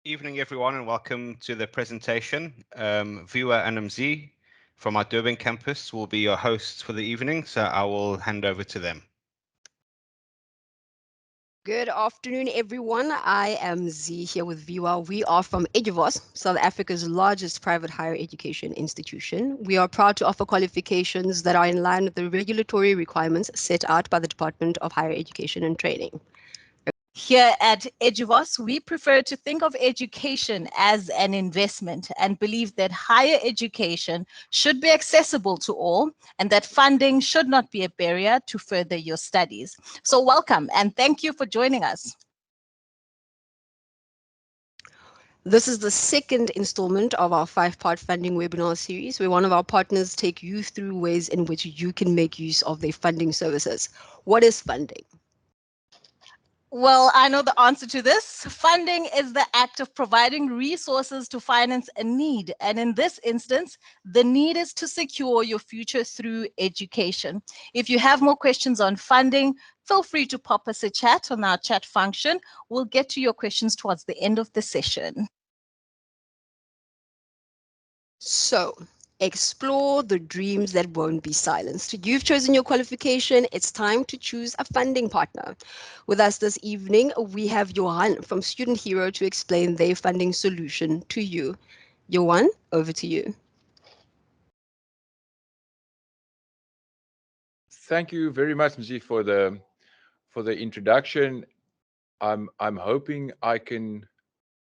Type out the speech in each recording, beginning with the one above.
Evening, everyone, and welcome to the presentation. Viewer and MZ from our Durban campus will be your hosts for the evening, so I will hand over to them. Good afternoon, everyone. I am Z here with Viwa. We are from Eduvos, South Africa's largest private higher education institution. We are proud to offer qualifications that are in line with the regulatory requirements set out by the Department of Higher Education and Training. Here at Eduvos, we prefer to think of education as an investment and believe that higher education should be accessible to all and that funding should not be a barrier to further your studies. So welcome and thank you for joining us. This is the second installment of our 5-part funding webinar series, where one of our partners take you through ways in which you can make use of their funding services. What is funding? Well, I know the answer to this. Funding is the act of providing resources to finance a need. And in this instance, the need is to secure your future through education. If you have more questions on funding, feel free to pop us a chat on our chat function. We'll get to your questions towards the end of the session. So, explore the dreams that won't be silenced. You've chosen your qualification. It's time to choose a funding partner. With us this evening, we have Johan from Student Hero to explain their funding solution to you. Johan, over to you. Thank you very much, Mzi, for the introduction. I'm hoping I can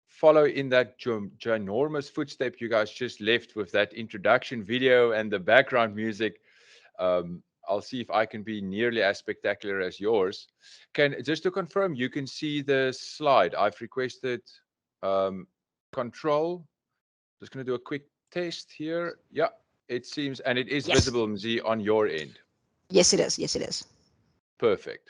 follow in that ginormous footstep you guys just left with that introduction video and the background music. I'll see if I can be nearly as spectacular as yours. Just to confirm, you can see the slide. I've requested control. Just going to do a quick test here. Yeah, it seems, and it is visible, Mzi, on your end. Yes, it is. Yes, it is. Perfect.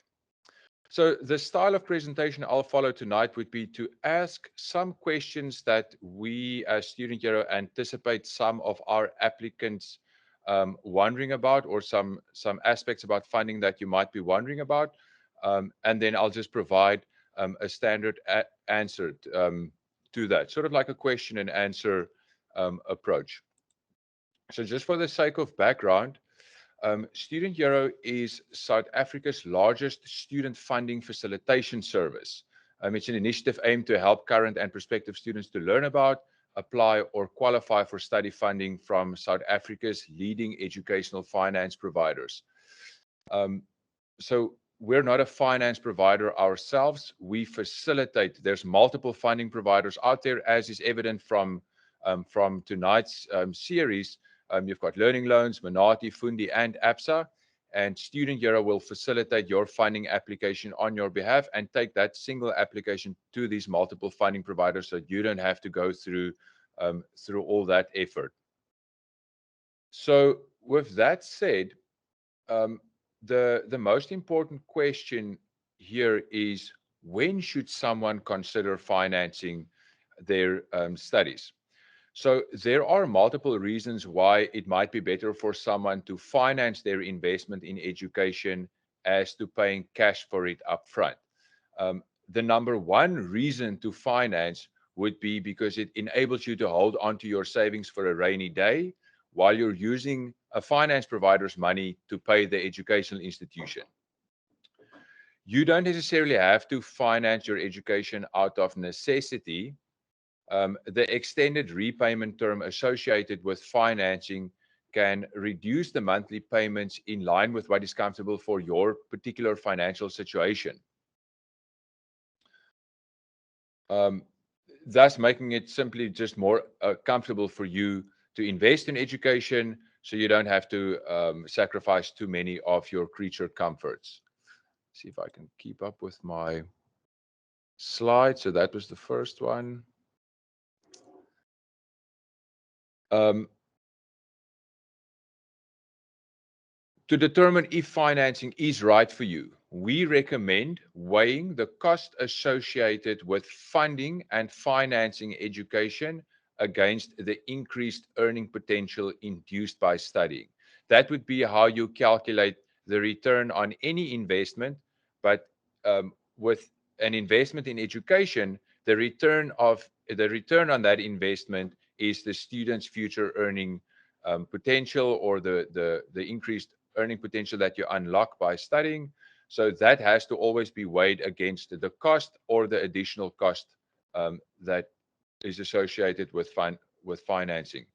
So the style of presentation I'll follow tonight would be to ask some questions that we as Student Hero anticipate some of our applicants wondering about, or some aspects about funding that you might be wondering about. And then I'll just provide a standard answer to that, sort of like a question and answer approach. So just for the sake of background, Student Hero is South Africa's largest student funding facilitation service. It's an initiative aimed to help current and prospective students to learn about, apply, or qualify for study funding from South Africa's leading educational finance providers. So we're not a finance provider ourselves. We facilitate. There's multiple funding providers out there, as is evident from tonight's series. You've got Learning Loans, Manati, Fundi, and ABSA, and Student Hero will facilitate your funding application on your behalf and take that single application to these multiple funding providers, so you don't have to go through all that effort. So with that said, the most important question here is, when should someone consider financing their studies? So there are multiple reasons why it might be better for someone to finance their investment in education as to paying cash for it upfront. The number one reason to finance would be because it enables you to hold onto your savings for a rainy day while you're using a finance provider's money to pay the educational institution. You don't necessarily have to finance your education out of necessity. The extended repayment term associated with financing can reduce the monthly payments in line with what is comfortable for your particular financial situation, thus making it simply just more comfortable for you to invest in education, so you don't have to sacrifice too many of your creature comforts. See if I can keep up with my slide. So that was the first one. To determine if financing is right for you, we recommend weighing the cost associated with funding and financing education against the increased earning potential induced by studying. That would be how you calculate the return on any investment, but with an investment in education, the return on that investment is the student's future earning potential, or the increased earning potential that you unlock by studying. So that has to always be weighed against the cost or the additional cost that is associated with financing.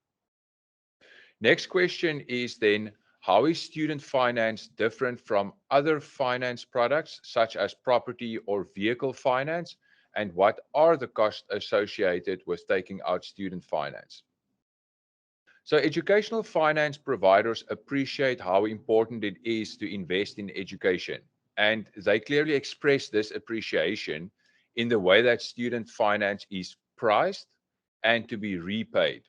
Next question is then, how is student finance different from other finance products such as property or vehicle finance? And what are the costs associated with taking out student finance? So educational finance providers appreciate how important it is to invest in education. And they clearly express this appreciation in the way that student finance is priced and to be repaid.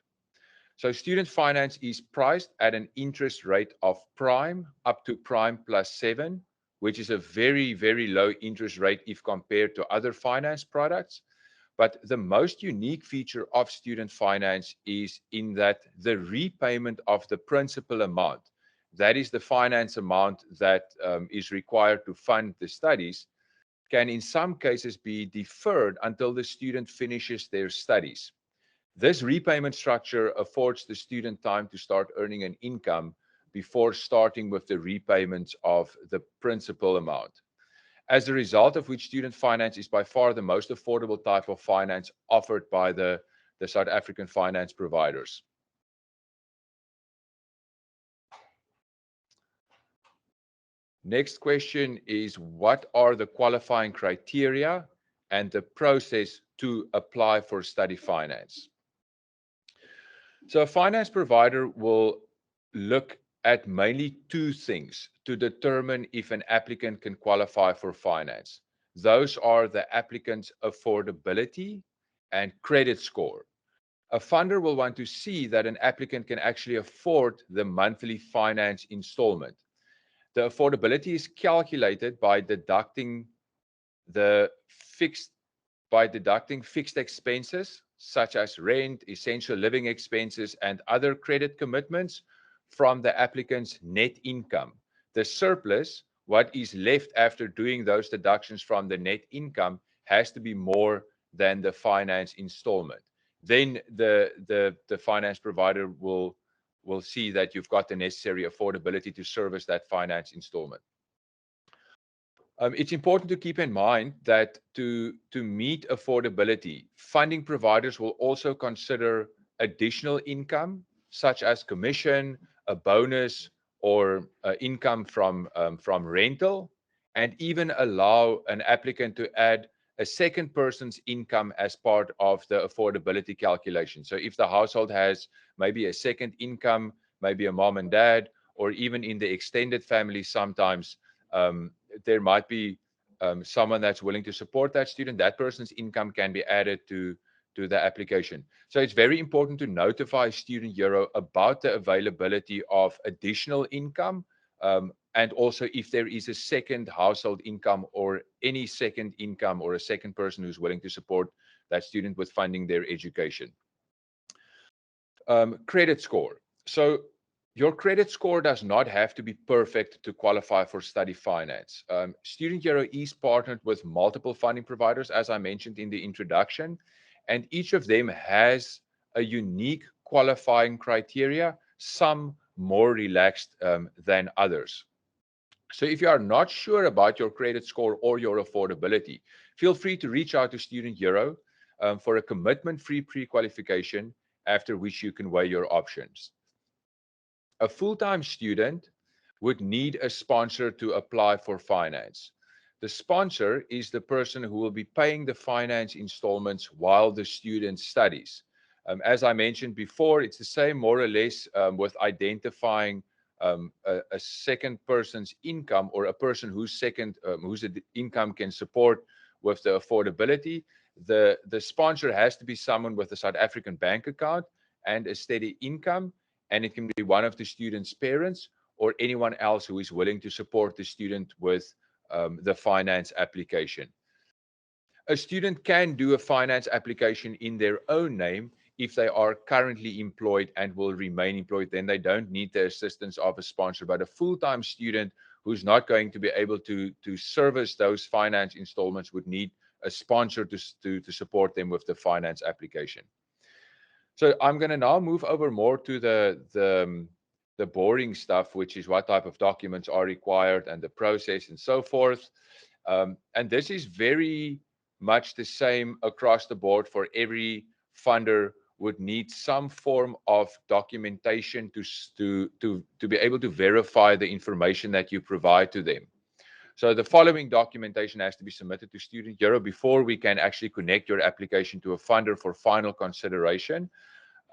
So student finance is priced at an interest rate of prime up to prime plus 7, which is a very, very low interest rate if compared to other finance products. But the most unique feature of student finance is in that the repayment of the principal amount, that is the finance amount that is required to fund the studies, can in some cases be deferred until the student finishes their studies. This repayment structure affords the student time to start earning an income before starting with the repayments of the principal amount. As a result of which, student finance is by far the most affordable type of finance offered by the South African finance providers. Next question is, what are the qualifying criteria and the process to apply for study finance? So a finance provider will look at mainly two things to determine if an applicant can qualify for finance. Those are the applicant's affordability and credit score. A funder will want to see that an applicant can actually afford the monthly finance installment. The affordability is calculated by deducting the fixed fixed expenses such as rent, essential living expenses, and other credit commitments from the applicant's net income. The surplus, what is left after doing those deductions from the net income, has to be more than the finance installment. Then the finance provider will see that you've got the necessary affordability to service that finance installment. It's important to keep in mind that to meet affordability, funding providers will also consider additional income, such as commission, a bonus, or income from rental, and even allow an applicant to add a second person's income as part of the affordability calculation. So if the household has maybe a second income, maybe a mom and dad, or even in the extended family, sometimes there might be someone that's willing to support that student. That person's income can be added to the application. So it's very important to notify Student Bureau about the availability of additional income, and also if there is a second household income or any second income or a second person who's willing to support that student with funding their education. Credit score. So your credit score does not have to be perfect to qualify for study finance. Student Bureau is partnered with multiple funding providers, as I mentioned in the introduction, and each of them has a unique qualifying criteria, some more relaxed than others. So if you are not sure about your credit score or your affordability, feel free to reach out to Student Bureau for a commitment-free pre-qualification, after which you can weigh your options. A full-time student would need a sponsor to apply for finance. The sponsor is the person who will be paying the finance installments while the student studies. As I mentioned before, it's the same more or less with identifying a second person's income, or a person whose income can support with the affordability. The sponsor has to be someone with a South African bank account and a steady income, and it can be one of the student's parents or anyone else who is willing to support the student with the finance application. A student can do a finance application in their own name if they are currently employed and will remain employed. Then they don't need the assistance of a sponsor. But a full-time student who's not going to be able to service those finance installments would need a sponsor to support them with the finance application. So I'm going to now move over more to the boring stuff, which is what type of documents are required and the process and so forth. And this is very much the same across the board for every funder would need some form of documentation to be able to verify the information that you provide to them. So the following documentation has to be submitted to Student Euro before we can actually connect your application to a funder for final consideration.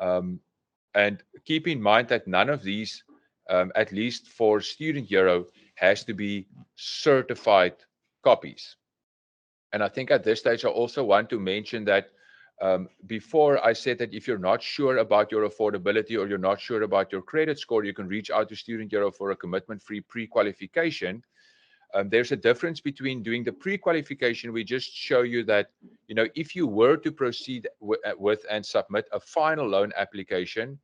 And keep in mind that none of these, at least for Student Euro, has to be certified copies. And I think at this stage, I also want to mention that before I said that if you're not sure about your affordability or you're not sure about your credit score, you can reach out to Student Euro for a commitment-free pre-qualification. There's a difference between doing the pre-qualification. We just show you that, if you were to proceed with and submit a final loan application,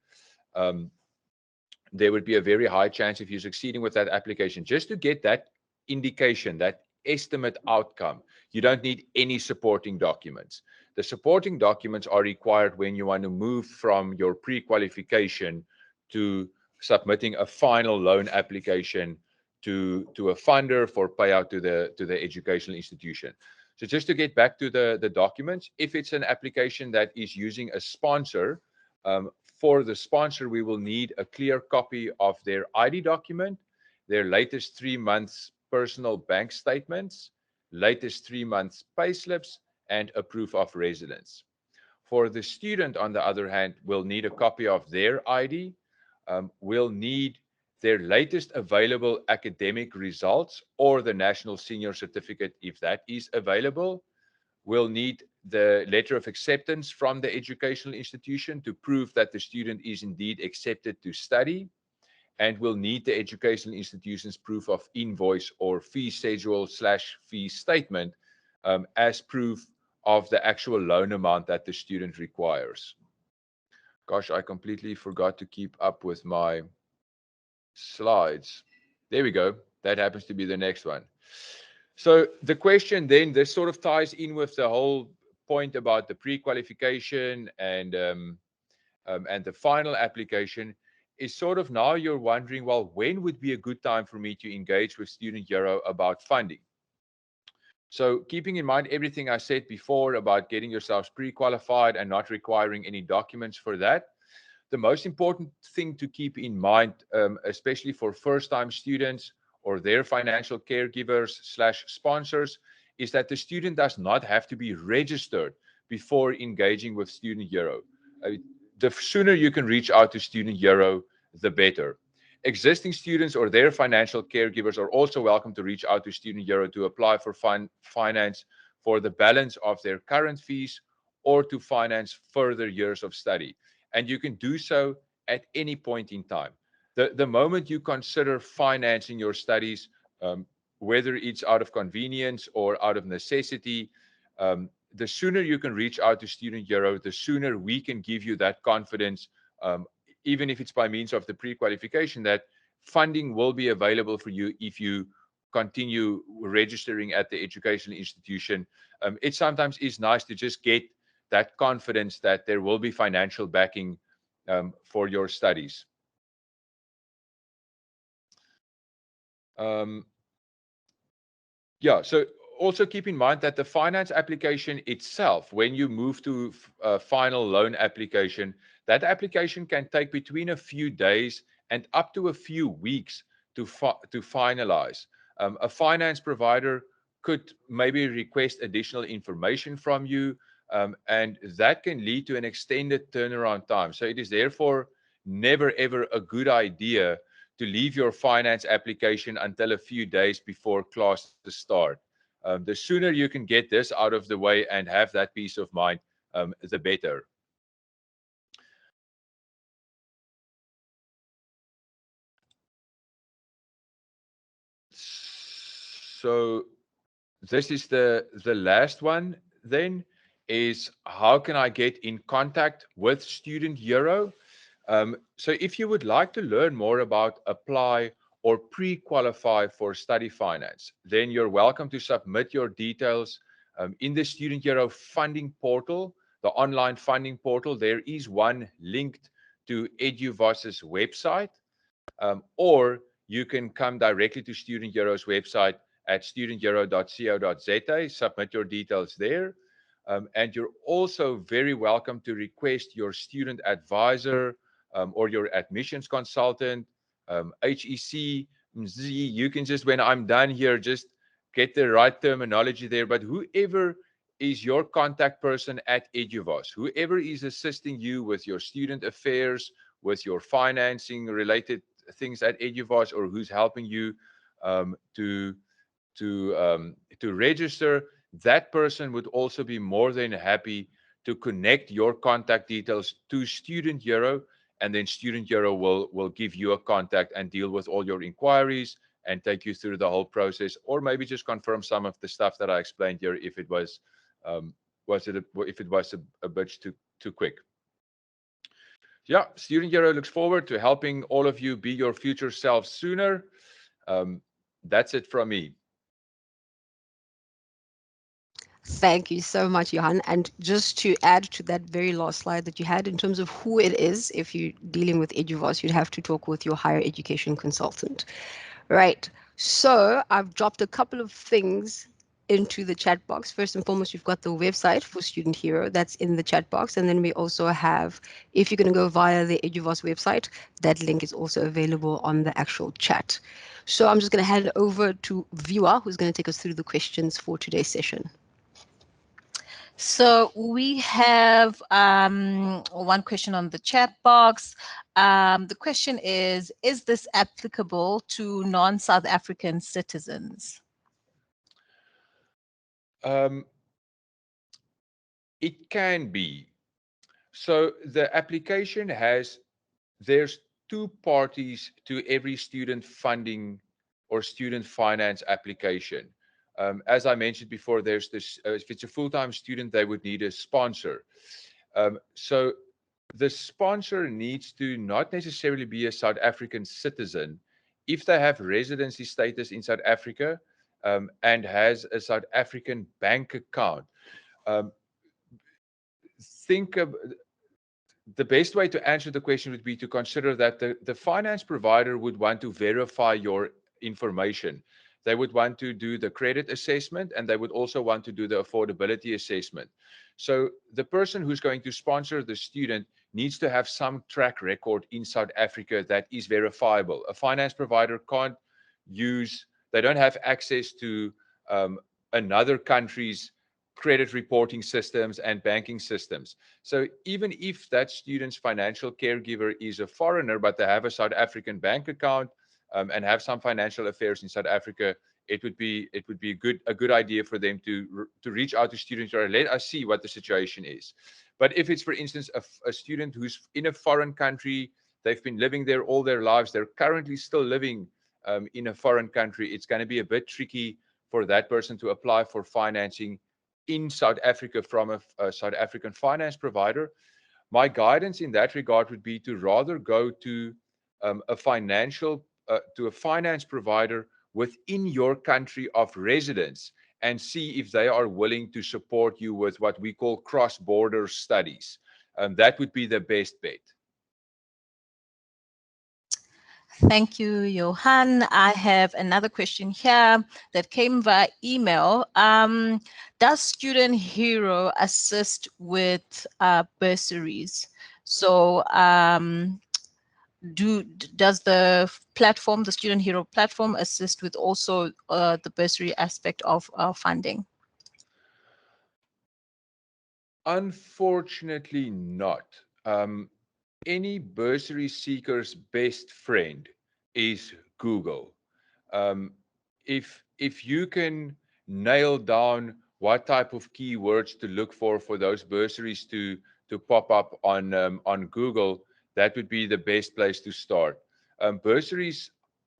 there would be a very high chance of you succeeding with that application. Just to get that indication, that estimate outcome, you don't need any supporting documents. The supporting documents are required when you want to move from your pre-qualification to submitting a final loan application to a funder for payout to the educational institution. So just to get back to the documents, if it's an application that is using a sponsor, for the sponsor, we will need a clear copy of their ID document, their latest 3 months personal bank statements, latest 3 months payslips, and a proof of residence. For the student, on the other hand, we'll need a copy of their ID. We'll need their latest available academic results or the National Senior Certificate if that is available. We'll need the letter of acceptance from the educational institution to prove that the student is indeed accepted to study. And we'll need the educational institution's proof of invoice or fee schedule / fee statement as proof of the actual loan amount that the student requires. Gosh, I completely forgot to keep up with my slides. There we go. That happens to be the next one. So the question then, this sort of ties in with the whole point about the pre-qualification and the final application, is sort of now you're wondering, well, when would be a good time for me to engage with Student Euro about funding? So keeping in mind everything I said before about getting yourselves pre-qualified and not requiring any documents for that, the most important thing to keep in mind, especially for first-time students or their financial caregivers / sponsors, is that the student does not have to be registered before engaging with Student Euro. The sooner you can reach out to Student Euro, the better. Existing students or their financial caregivers are also welcome to reach out to Student Euro to apply for finance for the balance of their current fees or to finance further years of study. And you can do so at any point in time. The moment you consider financing your studies, whether it's out of convenience or out of necessity, the sooner you can reach out to Student Euro, the sooner we can give you that confidence, even if it's by means of the pre-qualification, that funding will be available for you if you continue registering at the educational institution. It sometimes is nice to just get that confidence that there will be financial backing for your studies. Yeah, so also keep in mind that the finance application itself, when you move to a final loan application, that application can take between a few days and up to a few weeks to finalize. A finance provider could maybe request additional information from you, and that can lead to an extended turnaround time. So it is therefore never ever a good idea to leave your finance application until a few days before classes start. The sooner you can get this out of the way and have that peace of mind, the better. So this is the last one then, is how can I get in contact with Student Euro? So if you would like to learn more about apply or pre-qualify for study finance, then you're welcome to submit your details In the Student Euro funding portal, the online funding portal, there is one linked to Eduvos's website, or you can come directly to Student Euro's website at studenteuro.co.za, submit your details there. And you're also very welcome to request your student advisor or your admissions consultant, HEC, MZ. You can just, when I'm done here, just get the right terminology there. But whoever is your contact person at Eduvos, whoever is assisting you with your student affairs, with your financing related things at Eduvos, or who's helping you um, to to register, that person would also be more than happy to connect your contact details to Student Euro, and then Student Euro will give you a contact and deal with all your inquiries and take you through the whole process, or maybe just confirm some of the stuff that I explained here if it was a bit too quick. Yeah, Student Euro looks forward to helping all of you be your future selves sooner. That's it from me. Thank you so much, Johan. And just to add to that very last slide that you had in terms of who it is, if you're dealing with Eduvos, you'd have to talk with your higher education consultant. Right. So I've dropped a couple of things into the chat box. First and foremost, you've got the website for Student Hero that's in the chat box. And then we also have, if you're going to go via the Eduvos website, that link is also available on the actual chat. So I'm just going to hand it over to Viewer, who's going to take us through the questions for today's session. So we have one question on the chat box. The question is this applicable to non-South African citizens? It can be. So the application there's two parties to every student funding or student finance application. As I mentioned before, there's this, if it's a full-time student, they would need a sponsor. So the sponsor needs to not necessarily be a South African citizen. If they have residency status in South Africa and has a South African bank account, think of the best way to answer the question would be to consider that the finance provider would want to verify your information. They would want to do the credit assessment, and they would also want to do the affordability assessment. So the person who's going to sponsor the student needs to have some track record in South Africa that is verifiable. A finance provider can't they don't have access to another country's credit reporting systems and banking systems. So even if that student's financial caregiver is a foreigner, but they have a South African bank account and have some financial affairs in South Africa, it would be a good idea for them to reach out to students or let us see what the situation is. But if it's, for instance, a student who's in a foreign country, they've been living there all their lives, they're currently still living in a foreign country, it's going to be a bit tricky for that person to apply for financing in South Africa from a South African finance provider. My guidance in that regard would be to rather go to a finance provider within your country of residence and see if they are willing to support you with what we call cross-border studies. That would be the best bet. Thank you, Johan. I have another question here that came via email. Does Student Hero assist with bursaries? So does the platform, the Student Hero platform, assist with also the bursary aspect of funding? Unfortunately not. Any bursary seeker's best friend is Google. If you can nail down what type of keywords to look for those bursaries to pop up on Google, that would be the best place to start. Bursaries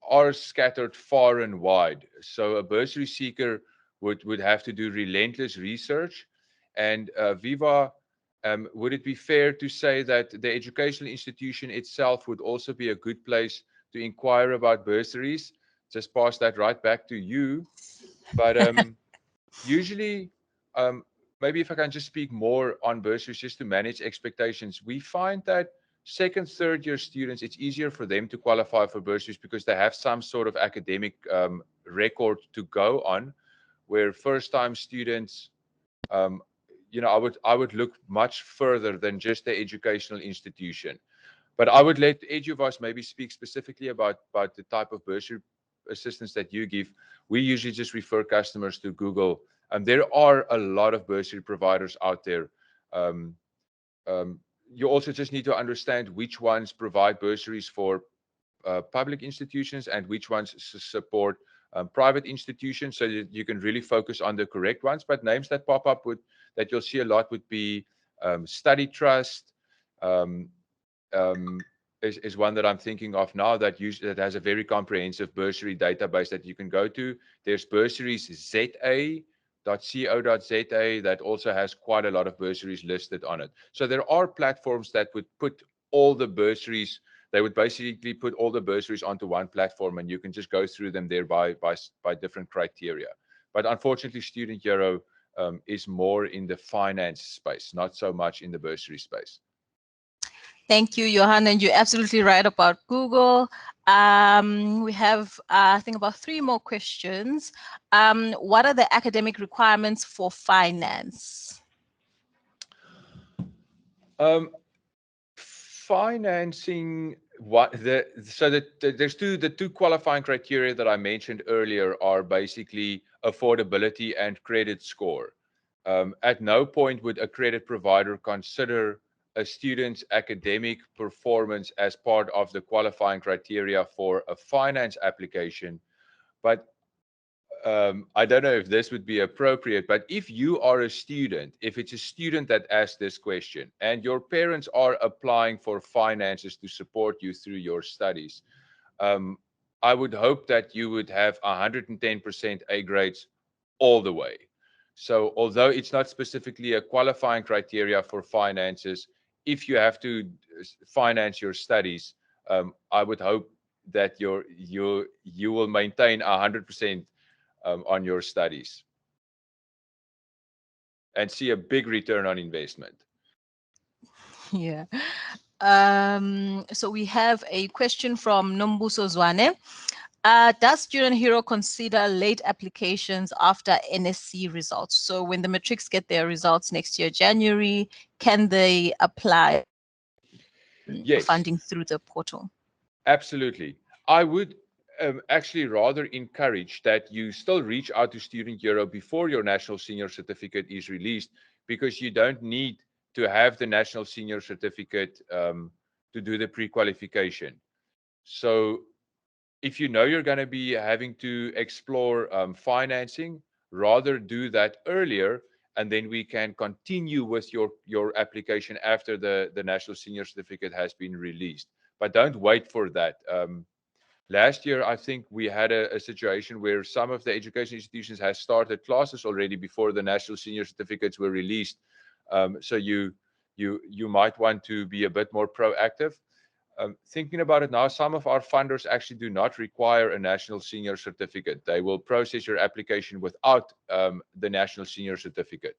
are scattered far and wide, so a bursary seeker would have to do relentless research. And Viva, would it be fair to say that the educational institution itself would also be a good place to inquire about bursaries? Just pass that right back to you. But usually maybe if I can just speak more on bursaries just to manage expectations, we find that second, third year students, it's easier for them to qualify for bursaries because they have some sort of academic record to go on, where first time students, um, I would look much further than just the educational institution. But I would let Eduvos maybe speak specifically about the type of bursary assistance that you give. We usually just refer customers to Google. There are a lot of bursary providers out there. Um, you also just need to understand which ones provide bursaries for public institutions and which ones support private institutions, so that you can really focus on the correct ones. But names that pop up that you'll see a lot would be Study Trust, um, um, is one that I'm thinking of now that has a very comprehensive bursary database that you can go to. There's bursaries ZA.co.za that also has quite a lot of bursaries listed on it. So there are platforms that would put all the bursaries. They would basically put all the bursaries onto one platform, and you can just go through them there by different criteria. But unfortunately, Student Hero is more in the finance space, not so much in the bursary space. Thank you, Johan, and you're absolutely right about Google. We have, I think, about 3 more questions. What are the academic requirements for finance? Financing, the two qualifying criteria that I mentioned earlier are basically affordability and credit score. At no point would a credit provider consider a student's academic performance as part of the qualifying criteria for a finance application. But I don't know if this would be appropriate, but if you are a student, if it's a student that asked this question and your parents are applying for finances to support you through your studies, um, I would hope that you would have 110% A grades all the way. So, although it's not specifically a qualifying criteria for finances, if you have to finance your studies, I would hope that you will maintain 100% on your studies and see a big return on investment. Yeah. So we have a question from Nombuso Zwane. Does Student Hero consider late applications after NSC results? So when the matrics get their results next year, January, can they apply for Yes, funding through the portal? absolutely. I would actually rather encourage that you still reach out to Student Hero before your National Senior Certificate is released, because you don't need to have the National Senior Certificate to do the pre-qualification. So if you know you're going to be having to explore financing, rather do that earlier, and then we can continue with your application after the National Senior Certificate has been released. But don't wait for that. Last year, I think we had a situation where some of the education institutions have started classes already before the National Senior Certificates were released. So you might want to be a bit more proactive. Thinking about it now, some of our funders actually do not require a National Senior Certificate. They will process your application without the National Senior Certificate.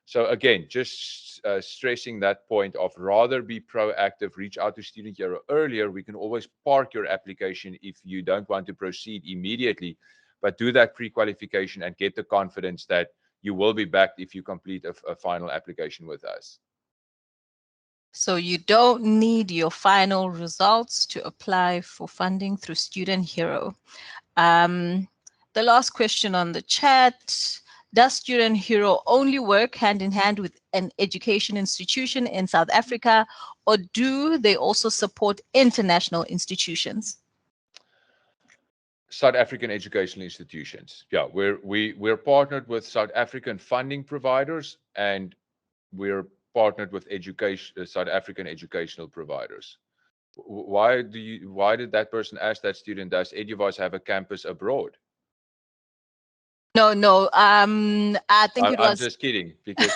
So again, just stressing that point of rather be proactive, reach out to Student Hero earlier. We can always park your application if you don't want to proceed immediately, but do that pre-qualification and get the confidence that you will be backed if you complete a final application with us. So you don't need your final results to apply for funding through Student Hero. The last question on the chat: does Student Hero only work hand in hand with an education institution in South Africa, or do they also support international institutions? South African educational institutions. Yeah, we're partnered with South African funding providers, and we're partnered with South African educational providers. Why did that person ask that student, does Eduvos have a campus abroad? No. I think it I'm was. just kidding because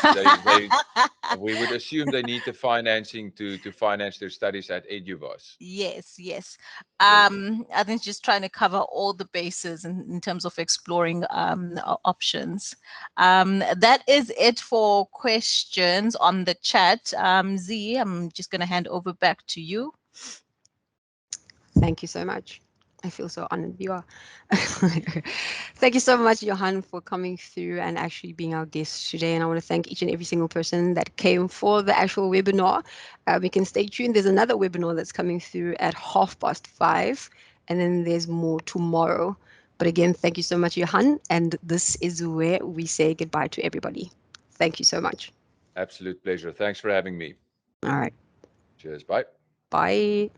we would assume they need the financing to finance their studies at Eduvos. Yes, yes. Yes. I think just trying to cover all the bases in terms of exploring options. That is it for questions on the chat. Z, I'm just going to hand over back to you. Thank you so much. I feel so honored. You are. Thank you so much, Johan, for coming through and actually being our guest today. And I want to thank each and every single person that came for the actual webinar. We can stay tuned. There's another webinar that's coming through at 5:30, and then there's more tomorrow. But again, thank you so much, Johan. And this is where we say goodbye to everybody. Thank you so much. Absolute pleasure. Thanks for having me. All right. Cheers. Bye. Bye.